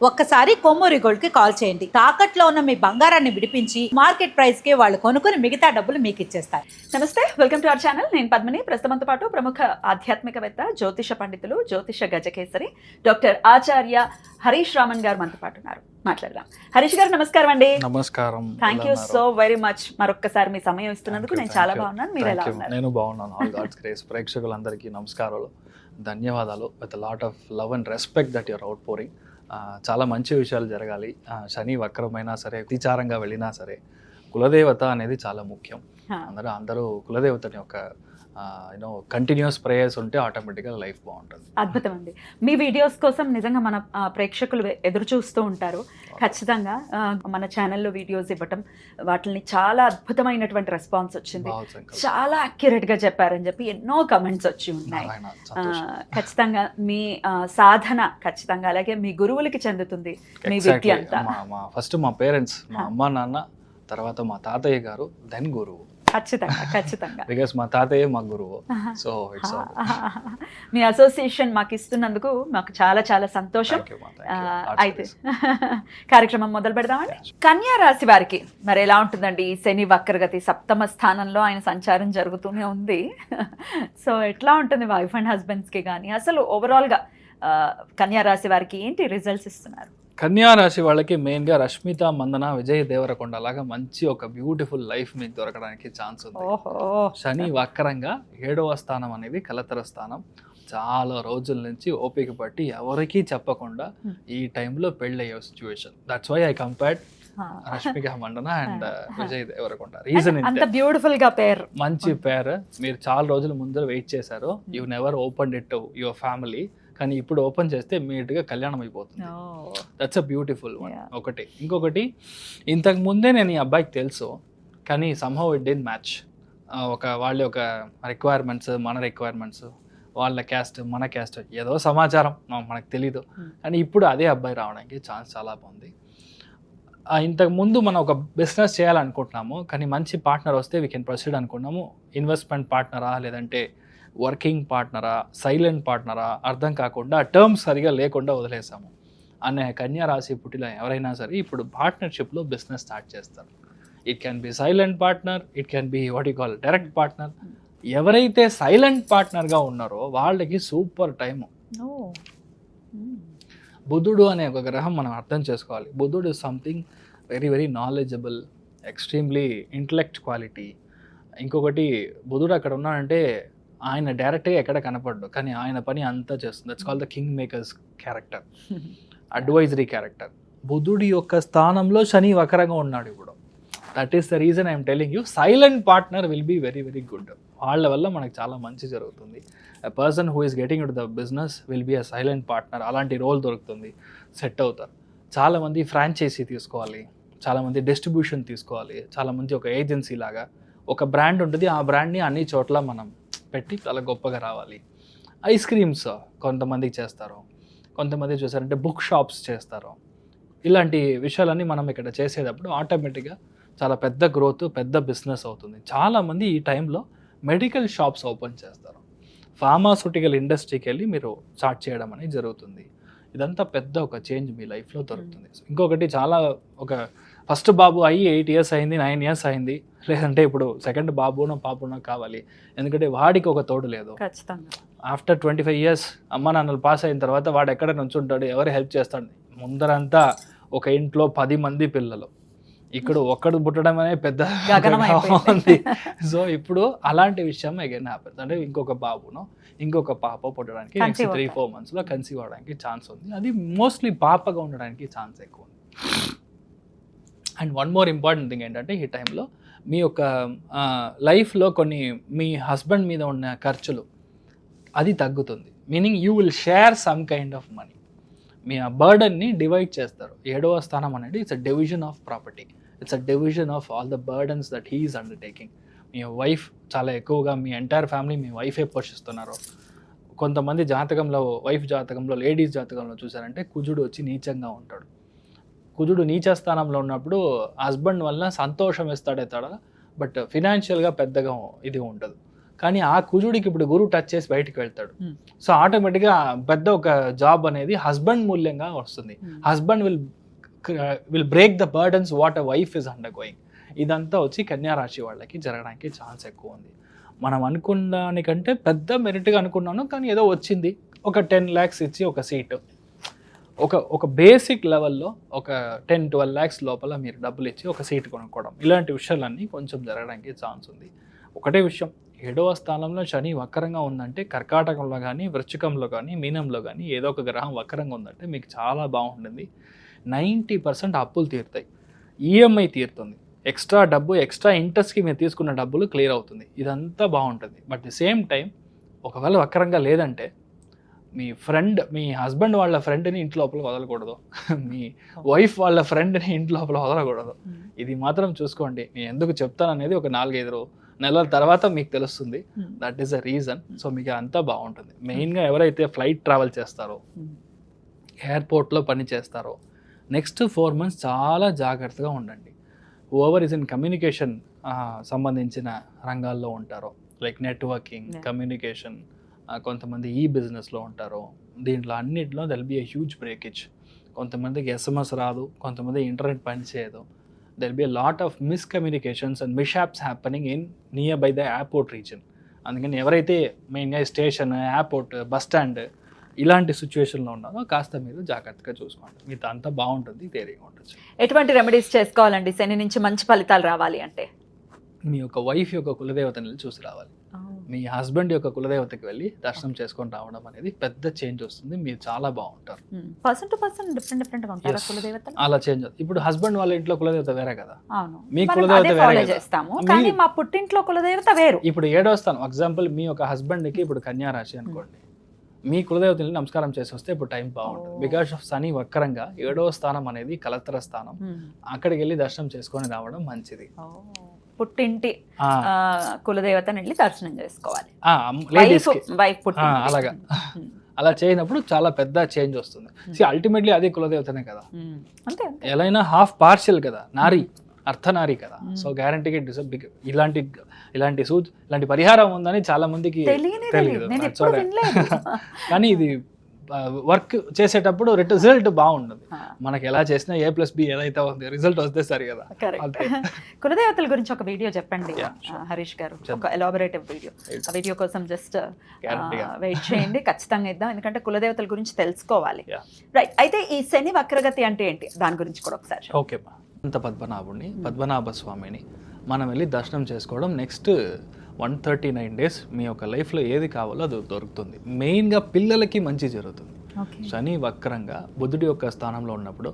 ఒక్కసారి కొమ్మూరి గోల్డ్ కి కాల్ చేయండి. తాకట్లో ఉన్న మీ బంగారాన్ని విడిపించి మార్కెట్ ప్రైస్ కి వాళ్ళు కొనుక్కుని మిగతా డబ్బులు మీకు ఇచ్చేస్తారు. నమస్తే, వెల్కమ్ టు అవర్ ఛానల్. నేను పద్మిని. ప్రస్తుతంతో పాటు ప్రముఖ ఆధ్యాత్మికవేత్త, జ్యోతిష పండితులు, జ్యోతిష గజకేసరి డాక్టర్ ఆచార్య హరీష్ రామన్ గారు మనతో పాటు ఉన్నారు. మాట్లాడదాం. హరీష్ గారు నమస్కారం అండి. నమస్కారం. Thank you so very much. మరొక్కసారి మీ సమయం ఇస్తున్నందుకు నేను చాలా బాగున్నాను. మీరు ఎలా ఉన్నారు? నేను బాగున్నాను. All God's grace. ప్రేక్షకులందరికీ నమస్కారాలు, ధన్యవాదాలు. With lot of love and respect that your outpouring. చాలా మంచి విషయాలు జరగాలి. శని వక్రమైనా సరే, అతిచారంగా వెళ్ళినా సరే, కులదేవత అనేది చాలా ముఖ్యం. అందరూ కులదేవతని ఒక కంటిన్యూస్ ప్రేయర్స్ ఉంటే ఆటోమేటిక్గా లైఫ్ బాగుంటుంది. అద్భుతం అండి. మీ వీడియోస్ కోసం నిజంగా మన ప్రేక్షకులు ఎదురు చూస్తూ ఉంటారు. ఖచ్చితంగా మన ఛానల్లో వీడియోస్ ఇవ్వటం, వాటిని చాలా అద్భుతమైనటువంటి రెస్పాన్స్ వచ్చింది. చాలా అక్యురేట్ గా చెప్పారని చెప్పి ఎన్నో కమెంట్స్ వచ్చి ఉన్నాయి. ఖచ్చితంగా మీ సాధన ఖచ్చితంగా అలాగే మీ గురువులకి చెందుతుంది మీ విద్య అంతా. ఫస్ట్ మా పేరెంట్స్, మా అమ్మ నాన్న, తర్వాత మా తాతయ్య గారు, దెన్ గురువు. ఖచ్చితంగా బికాస్ మా తాతయ్య మా గురువు. సో ఇట్స్ మీ అసోసియేషన్ మాకు ఇస్తున్నందుకు మాకు చాలా చాలా సంతోషం. అయితే కార్యక్రమం మొదలు పెడదామండి. కన్యా రాశి వారికి మరి ఎలా ఉంటుందండి? శని వక్రగతి, సప్తమ స్థానంలో ఆయన సంచారం జరుగుతూనే ఉంది. సో ఎట్లా ఉంటుంది వైఫ్ అండ్ హస్బెండ్స్ కి కానీ, అసలు ఓవరాల్ గా కన్యా రాశి వారికి ఏంటి రిజల్ట్స్ ఇస్తున్నారు? కన్యా రాశి వాళ్ళకి మెయిన్గా రష్మిత మందన, విజయ్ దేవరకొండ లాగా మంచి ఒక బ్యూటిఫుల్ లైఫ్ మీకు దొరకడానికి ఛాన్స్ ఉంది. శని వక్రంగా 7వ స్థానం అనేది కలతర స్థానం. చాలా రోజుల నుంచి ఓపిక పట్టి ఎవరికీ చెప్పకుండా ఈ టైంలో పెళ్ళయ్యే situation. That's why I compared Rashmika Mandanna and Vijay Deverakonda. Reason అంత బ్యూటిఫుల్ గా పేరు, మంచి పేరు. మీరు చాలా రోజుల ముందర వెయిట్ చేశారు. You never open it to your family, కానీ ఇప్పుడు ఓపెన్ చేస్తే ఇమీడియట్గా కళ్యాణం అయిపోతుంది. That's a beautiful one. ఒకటి. ఇంకొకటి, ఇంతకు ముందే నేను ఈ అబ్బాయికి తెలుసు, కానీ సమ్హౌ ఇట్ డిడ్ మ్యాచ్. వాళ్ళ ఒక రిక్వైర్మెంట్స్, మన రిక్వైర్మెంట్స్, వాళ్ళ క్యాస్ట్ మన క్యాస్ట్, ఏదో సమాచారం మనకు తెలీదు. కానీ ఇప్పుడు అదే అబ్బాయి రావడానికి ఛాన్స్ చాలా బాగుంది. ఇంతకు ముందు మనం ఒక బిజినెస్ చేయాలనుకుంటున్నాము, కానీ మంచి పార్ట్నర్ వస్తే వీ కెన్ ప్రొసీడ్ అనుకున్నాము. ఇన్వెస్ట్మెంట్ పార్ట్నరా, లేదంటే వర్కింగ్ పార్ట్నరా, సైలెంట్ పార్ట్నరా అర్థం కాకుండా టర్మ్స్ సరిగా లేకుండా వదిలేసాము. అనే కన్యా రాశి పుట్టిన ఎవరైనా సరే ఇప్పుడు పార్ట్నర్షిప్లో బిజినెస్ స్టార్ట్ చేస్తారు. It can be silent partner, it can be what you call direct partner. ఎవరైతే సైలెంట్ పార్ట్నర్గా ఉన్నారో వాళ్ళకి సూపర్ టైము. బుధుడు అనే ఒక గ్రహం మనం అర్థం చేసుకోవాలి. బుధుడు is something very very knowledgeable, extremely intellect quality. ఇంకొకటి, బుధుడు అక్కడ ఉన్నాడంటే ఆయన డైరెక్ట్గా ఎక్కడ కనపడ్డు, కానీ ఆయన పని అంతా చేస్తుంది. That's call the king makers character, advisory character. బుధుడి యొక్క స్థానంలో శని వక్రంగా ఉన్నాడు ఇప్పుడు. That is the reason I'm telling you, silent partner will be very very good. వాళ్ళ వల్ల మనకు చాలా మంచి జరుగుతుంది. A person who is getting in to the business will be a silent partner. అలాంటి రోల్ దొరుకుతుంది, సెట్ అవుతారు. చాలామంది ఫ్రాంచైజీ తీసుకోవాలి, చాలామంది డిస్ట్రిబ్యూషన్ తీసుకోవాలి, చాలామంది ఒక ఏజెన్సీ లాగా ఒక బ్రాండ్ ఉంటుంది. ఆ బ్రాండ్ని అన్ని చోట్ల మనం పెట్టి చాలా గొప్పగా రావాలి. ఐస్ క్రీమ్స్ కొంతమందికి చేస్తారు, కొంతమంది చూసారంటే బుక్ షాప్స్ చేస్తారు. ఇలాంటి విషయాలన్నీ మనం ఇక్కడ చేసేటప్పుడు ఆటోమేటిక్గా చాలా పెద్ద గ్రోత్, పెద్ద బిజినెస్ అవుతుంది. చాలామంది ఈ టైంలో మెడికల్ షాప్స్ ఓపెన్ చేస్తారు. ఫార్మాస్యూటికల్ ఇండస్ట్రీకి వెళ్ళి మీరు స్టార్ట్ చేయడం అనేది జరుగుతుంది. ఇదంతా పెద్ద ఒక చేంజ్ మీ లైఫ్లో దొరుకుతుంది. ఇంకొకటి, చాలా ఒక ఫస్ట్ బాబు అయ్యి 8 years అయింది, 9 years అయింది, లేదంటే ఇప్పుడు సెకండ్ బాబునో పాపనో కావాలి. ఎందుకంటే వాడికి ఒక తోడు లేదు. ఆఫ్టర్ 25 years అమ్మ నాన్నలు పాస్ అయిన తర్వాత వాడు ఎక్కడ నుంచుంటాడు, ఎవరు హెల్ప్ చేస్తాడు? ముందరంతా ఒక ఇంట్లో 10 మంది పిల్లలు, ఇక్కడ ఒక్కడు పుట్టడం అనే పెద్ద ఉంది. సో ఇప్పుడు అలాంటి విషయం అగైన్ హ్యాపెన్స్. అంటే ఇంకొక బాబునో ఇంకొక పాప పుట్టడానికి 3-4 months కన్సీవ్ అవడానికి ఛాన్స్ ఉంది. అది మోస్ట్లీ పాపగా ఉండడానికి ఛాన్స్ ఎక్కువ ఉంది. And one more important thing ఏంటంటే, ఈ టైంలో మీ యొక్క లైఫ్లో కొన్ని మీ హస్బెండ్ మీద ఉన్న ఖర్చులు అది తగ్గుతుంది. Meaning you will share some kind of money. మీ ఆ బర్డన్ని డివైడ్ చేస్తారు. 7వ స్థానం అనేది it's a division of property, it's a division of all the burdens that he is undertaking. మీ వైఫ్ చాలా ఎక్కువగా, మీ ఎంటైర్ ఫ్యామిలీ మీ వైఫే పోషిస్తున్నారు. కొంతమంది జాతకంలో, వైఫ్ జాతకంలో, లేడీస్ జాతకంలో చూసారంటే కుజుడు వచ్చి నీచంగా ఉంటాడు. కుజుడు నీచ స్థానంలో ఉన్నప్పుడు హస్బెండ్ వల్ల సంతోషం ఇస్తాడా, బట్ ఫినాన్షియల్గా పెద్దగా ఇది ఉండదు. కానీ ఆ కుజుడికి ఇప్పుడు గురువు టచ్ చేసి బయటికి వెళ్తాడు. సో ఆటోమేటిక్గా పెద్ద ఒక జాబ్ అనేది హస్బెండ్ మూల్యంగా వస్తుంది. Husband will break the burdens what a wife is under going. ఇదంతా వచ్చి కన్యా రాశి వాళ్ళకి జరగడానికి ఛాన్స్ ఎక్కువ ఉంది. మనం అనుకున్న దానికంటే పెద్ద మెరిట్గా అనుకున్నాను, కానీ ఏదో వచ్చింది. ఒక 10 lakhs ఇచ్చి ఒక సీటు, ఒక బేసిక్ లెవెల్లో ఒక 10-12 lakhs లోపల మీరు డబ్బులు ఇచ్చి ఒక సీట్ కొనుక్కోవడం, ఇలాంటి విషయాలన్నీ కొంచెం జరగడానికి ఛాన్స్ ఉంది. ఒకటే విషయం, 7వ స్థానంలో శని వక్రంగా ఉందంటే కర్కాటకంలో కానీ, వృశ్చికంలో కానీ, మీనంలో కానీ ఏదో ఒక గ్రహం వక్రంగా ఉందంటే మీకు చాలా బాగుంటుంది. 90% అప్పులు తీరుతాయి, ఈఎంఐ తీరుతుంది, ఎక్స్ట్రా డబ్బు, ఎక్స్ట్రా ఇంట్రెస్ట్కి మీరు తీసుకున్న డబ్బులు క్లియర్ అవుతుంది. ఇదంతా బాగుంటుంది. బట్ ది సేమ్ టైం ఒకవేళ వక్రంగా లేదంటే మీ హస్బెండ్ వాళ్ళ ఫ్రెండ్ని ఇంటి లోపల వదలకూడదు, మీ వైఫ్ వాళ్ళ ఫ్రెండ్ని ఇంటి లోపల వదలకూడదు. ఇది మాత్రం చూసుకోండి. నేను ఎందుకు చెప్తాను అనేది ఒక 4-5 నెలల తర్వాత మీకు తెలుస్తుంది. That is a reason. So మీకు అంతా బాగుంటుంది. మెయిన్గా ఎవరైతే ఫ్లైట్ ట్రావెల్ చేస్తారో, ఎయిర్పోర్ట్లో పని చేస్తారో, నెక్స్ట్ 4 months చాలా జాగ్రత్తగా ఉండండి. ఓవర్ ఇస్ ఇన్ కమ్యూనికేషన్ సంబంధించిన రంగాల్లో ఉంటారో, లైక్ నెట్వర్కింగ్, కమ్యూనికేషన్, కొంతమంది ఈ బిజినెస్లో ఉంటారో, దీంట్లో అన్నింటిలో there'll be a huge breakage. కొంతమందికి SMS రాదు, కొంతమంది ఇంటర్నెట్ పనిచేయదు. There'll be a lot of miscommunications and mishaps happening in near by the airport region. అందుకని ఎవరైతే మెయిన్గా స్టేషన్, ఎయిర్పోర్ట్, బస్ స్టాండ్ ఇలాంటి సిచ్యువేషన్లో ఉన్నారో కాస్త మీరు జాగ్రత్తగా చూసుకోండి. మీతో అంతా బాగుంటుంది, ధైర్యంగా ఉండొచ్చు. ఎటువంటి రెమెడీస్ చేసుకోవాలండి శని నుంచి మంచి ఫలితాలు రావాలి అంటే? మీ యొక్క వైఫ్ యొక్క కులదేవతని చూసి రావాలి. మీ హస్బెండ్ యొక్క కులదేవతకి వెళ్ళి దర్శనం చేసుకొని రావడం అనేది పెద్ద చేంజ్ వస్తుంది. మీరు చాలా బాగుంటారు. పర్సన్ టు పర్సన్ డిఫరెంట్ గా ఉంటారా కులదేవతలు? అలా చేంజ్. ఇప్పుడు హస్బెండ్ వాళ్ళ ఇంట్లో కులదేవత వేరే కదా, అవును, మీ కులదేవత వేరే చేస్తాము, కానీ మా పుట్టింట్లో కులదేవత వేరు. ఇప్పుడు 7వ స్థానం ఎగ్జాంపుల్, మీ యొక్క హస్బెండ్ కి ఇప్పుడు కన్యా రాశి అనుకోండి, మీ కులదేవతని నమస్కారం చేసి వస్తే ఇప్పుడు టైం బాగుంటుంది. బికాస్ ఆఫ్ శని వక్రంగా 7వ స్థానం అనేది కలత్ర స్థానం, అక్కడికి వెళ్ళి దర్శనం చేసుకొని రావడం మంచిది. పుట్టింటి కులదేవతని వెళ్ళి దర్శనం చేసుకోవాలి. అలాగా అలా చేయనప్పుడు చాలా పెద్ద చేంజ్ వస్తుంది. అల్టిమేట్లీ అదే కులదేవతనే కదా, ఎలా అయినా హాఫ్ పార్షియల్ కదా, నారీ అర్థనారీ కదా. సో గ్యారంటీగా ఇలాంటి పరిహారం ఉందని చాలా మందికి తెలియదు. కానీ ఇది వర్క్ చేసేటప్పుడు రిజల్ట్ బాగుంటుంది. మనకి ఎలా చేసినా A+B ఏదైతే ఉంది రిజల్ట్ వస్తే సరి కదా. కులదేవతల గురించి ఒక వీడియో చెప్పండి హరీష్ గారు, ఒక ఎలాబొరేటివ్ వీడియో. ఆ వీడియో కోసం జస్ట్ వెయిట్ చేయండి, ఖచ్చితంగా ఇద్దాం, ఎందుకంటే కులదేవతల గురించి తెలుసుకోవాలి. రైట్, అయితే ఈ శని వక్రగతి అంటే ఏంటి, దాని గురించి కూడా ఒకసారి. ఓకే, అంత పద్మనాభ స్వామిని మనం వెళ్ళి దర్శనం చేసుకోవడం. నెక్స్ట్ 139 days మీ యొక్క లైఫ్లో ఏది కావాలో అది దొరుకుతుంది. మెయిన్గా పిల్లలకి మంచి జరుగుతుంది. శని వక్రంగా బుధుడి యొక్క స్థానంలో ఉన్నప్పుడు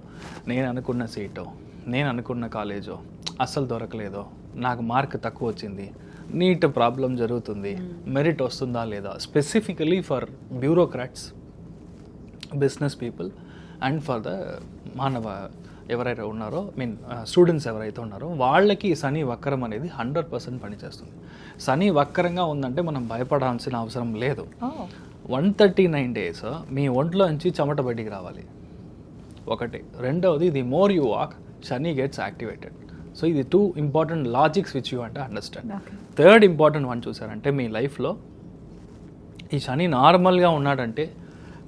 నేను అనుకున్న సీటో, నేను అనుకున్న కాలేజో అస్సలు దొరకలేదో, నాకు మార్క్ తక్కువ వచ్చింది, నీట్ ప్రాబ్లం జరుగుతుంది, మెరిట్ వస్తుందా లేదా, specifically for bureaucrats, business people and for the మానవ ఎవరైతే ఉన్నారో, స్టూడెంట్స్ ఎవరైతే ఉన్నారో వాళ్ళకి శని వక్రం అనేది 100% పనిచేస్తుంది. శని వక్రంగా ఉందంటే మనం భయపడాల్సిన అవసరం లేదు. 139 days మీ ఒంట్లో నుంచి చెమట బయటికి రావాలి ఒకటి. రెండవది, the more you walk Shani gets activated. So ఇది 2 important లాజిక్స్ విచ్ యూ అంటే అండర్స్టాండ్. థర్డ్ ఇంపార్టెంట్ వన్ చూసారంటే, మీ లైఫ్లో ఈ శని నార్మల్గా ఉన్నాడంటే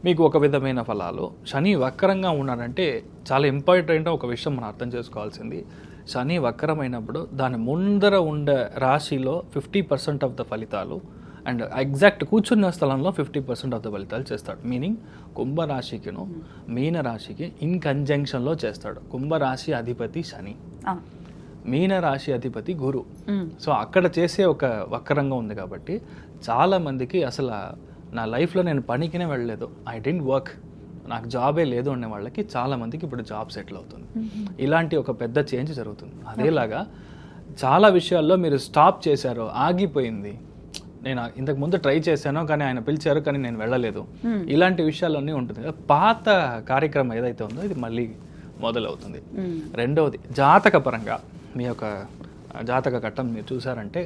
మీకు ఒక విధమైన ఫలాలు, శని వక్రంగా ఉన్నాడంటే చాలా ఇంపార్టెంట్ ఒక విషయం మనం అర్థం చేసుకోవాల్సింది. శని వక్రమైనప్పుడు దాని ముందర ఉండే రాశిలో 50% ఆఫ్ ద ఫలితాలు అండ్ ఎగ్జాక్ట్ కూర్చున్న స్థలంలో 50% ఆఫ్ ద ఫలితాలు చేస్తాడు. మీనింగ్ కుంభరాశికిను మీనరాశికి ఇన్ కంజంక్షన్లో చేస్తాడు. కుంభరాశి అధిపతి శని, మీనరాశి అధిపతి గురు. సో అక్కడ చేసే ఒక వక్రంగా ఉంది కాబట్టి చాలా మందికి అసలు నా లైఫ్లో నేను పనికినే వెళ్ళలేదు, ఐ డెంట్ వర్క్, నాకు జాబే లేదు అనే వాళ్ళకి చాలా మందికి ఇప్పుడు జాబ్ సెటిల్ అవుతుంది. ఇలాంటి ఒక పెద్ద చేంజ్ జరుగుతుంది. అదేలాగా చాలా విషయాల్లో మీరు స్టాప్ చేశారో, ఆగిపోయింది, నేను ఇంతకు ముందు ట్రై చేశాను కానీ ఆయన పిలిచారు కానీ నేను వెళ్ళలేదు, ఇలాంటి విషయాలన్నీ ఉంటుంది. పాత కార్యక్రమం ఏదైతే ఉందో ఇది మళ్ళీ మొదలవుతుంది. రెండవది, జాతక పరంగా మీ యొక్క జాతక ఘట్టం మీరు చూసారంటే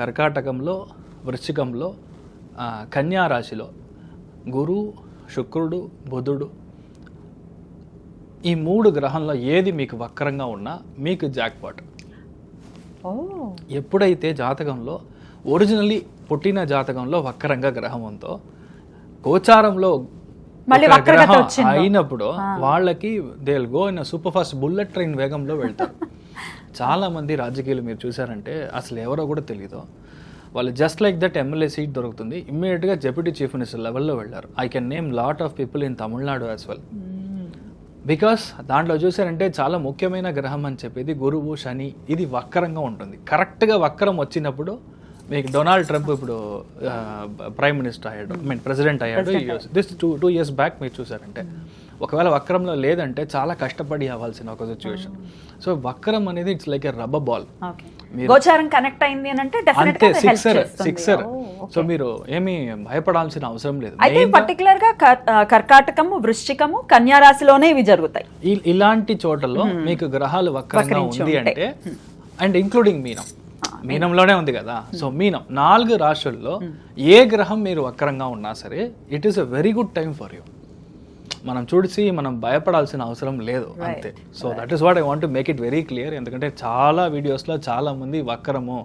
కర్కాటకంలో, వృశ్చికంలో, కన్యా రాశిలో గురు, శుక్రుడు, బుధుడు, ఈ 3 గ్రహంలో ఏది మీకు వక్రంగా ఉన్నా మీకు జాక్పాట్. ఎప్పుడైతే జాతకంలో ఒరిజినల్లీ పుట్టిన జాతకంలో వక్రంగా గ్రహం ఉందో గోచారంలో మళ్ళీ ఒక వక్రగతి గ్రహం వచ్చిందో. అయినప్పుడు వాళ్ళకి they will go in super fast bullet train వేగంలో వెళ్తారు. చాలా మంది రాజకీయాలు మీరు చూసారంటే అసలు ఎవరో కూడా తెలియదు. వాళ్ళు just like that MLA seat దొరుకుతుంది, ఇమ్మీడియట్గా డెప్యూటీ చీఫ్ మినిస్టర్ లెవెల్లో వెళ్ళారు. I can name lot of people in Tamil Nadu as well. Because దాంట్లో చూసారంటే చాలా ముఖ్యమైన గ్రహం అని చెప్పేది గురువు శని, ఇది వక్రంగా ఉంటుంది. కరెక్ట్గా వక్రం వచ్చినప్పుడు మీకు డొనాల్డ్ ట్రంప్ ఇప్పుడు ప్రైమ్ మినిస్టర్ అయ్యాడు, ఐ మీన్ ప్రెసిడెంట్ అయ్యాడు. దిస్ టూ ఇయర్స్ బ్యాక్ మీరు చూసారంటే ఒకవేళ వక్రంలో లేదంటే చాలా కష్టపడి అవ్వాల్సిన ఒక సిచ్యువేషన్. సో వక్రం అనేది it's like a rubber ball. గోచారం కనెక్ట్ అయింది అని అంటే అంతే, సిక్సర్. సో మీరు ఏమీ భయపడాల్సిన అవసరం లేదు. అయితే పర్టికులర్ గా కర్కాటకము, వృశ్చికము, కన్యా రాశిలోనే ఇవి జరుగుతాయి. ఇలాంటి చోటల్లో మీకు గ్రహాలు వక్రంగా ఉంది అంటే, అండ్ ఇంక్లూడింగ్ మీనంలోనే ఉంది కదా. సో మీనం 4 రాశుల్లో ఏ గ్రహం మీరు వక్రంగా ఉన్నా సరే it is a very good time for you. మనం చూసి మనం భయపడాల్సిన అవసరం లేదు అంతే. So that is what I want to make it very clear. ఎందుకంటే చాలా వీడియోస్లో చాలా మంది వక్రము,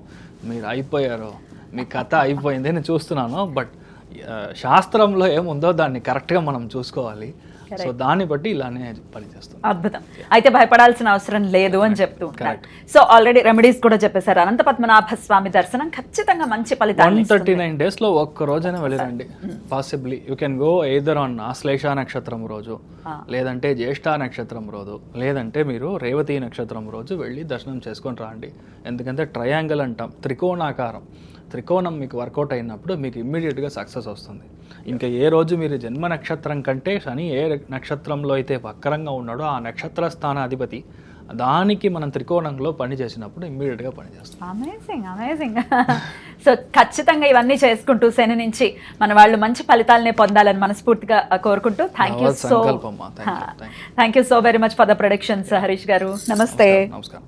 మీరు అయిపోయారు, మీ కథ అయిపోయింది అని చూస్తున్నాను. బట్ శాస్త్రంలో ఏముందో దాన్ని కరెక్ట్గా మనం చూసుకోవాలి. సో దాన్ని బట్టి ఇలానే పనిచేస్తుంది. అద్భుతం. అయితే భయపడాల్సిన అవసరం లేదు అని చెప్తూ ఉంటారు. సో ఆల్రెడీ రెమెడీస్ కూడా చెప్పేశారు. అనంత పద్మనాభ స్వామి దర్శనం ఖచ్చితంగా మంచి ఫలితాలు. 139 days లో ఒక్క రోజైనా వెళ్ళిరండి. Possibly you can go either on Ashlesha నక్షత్రం రోజు, లేదంటే జ్యేష్ఠ నక్షత్రం రోజు, లేదంటే మీరు రేవతి నక్షత్రం రోజు వెళ్ళి దర్శనం చేసుకొని రండి. ఎందుకంటే ట్రయాంగిల్ అంటాం, త్రికోణాకారం. త్రికోణం మీకు వర్కౌట్ అయినప్పుడు మీకు ఇమ్మీడియట్గా సక్సెస్ వస్తుంది. ఇంకా ఏ రోజు మీరు జన్మ నక్షత్రం కంటే శని ఏ నక్షత్రంలో అయితే వక్రంగా ఉన్నాడో ఆ నక్షత్ర స్థానాధిపతి దానికి మనం త్రికోణంలో పని చేసినప్పుడు ఇమ్మీడియట్గా పనిచేస్తాం. అమేజింగ్. సో ఖచ్చితంగా ఇవన్నీ చేసుకుంటూ శని నుంచి మన వాళ్ళు మంచి ఫలితాలనే పొందాలని మనస్ఫూర్తిగా కోరుకుంటూ thank you so very much for the productions Harish గారు. నమస్తే. నమస్కారం.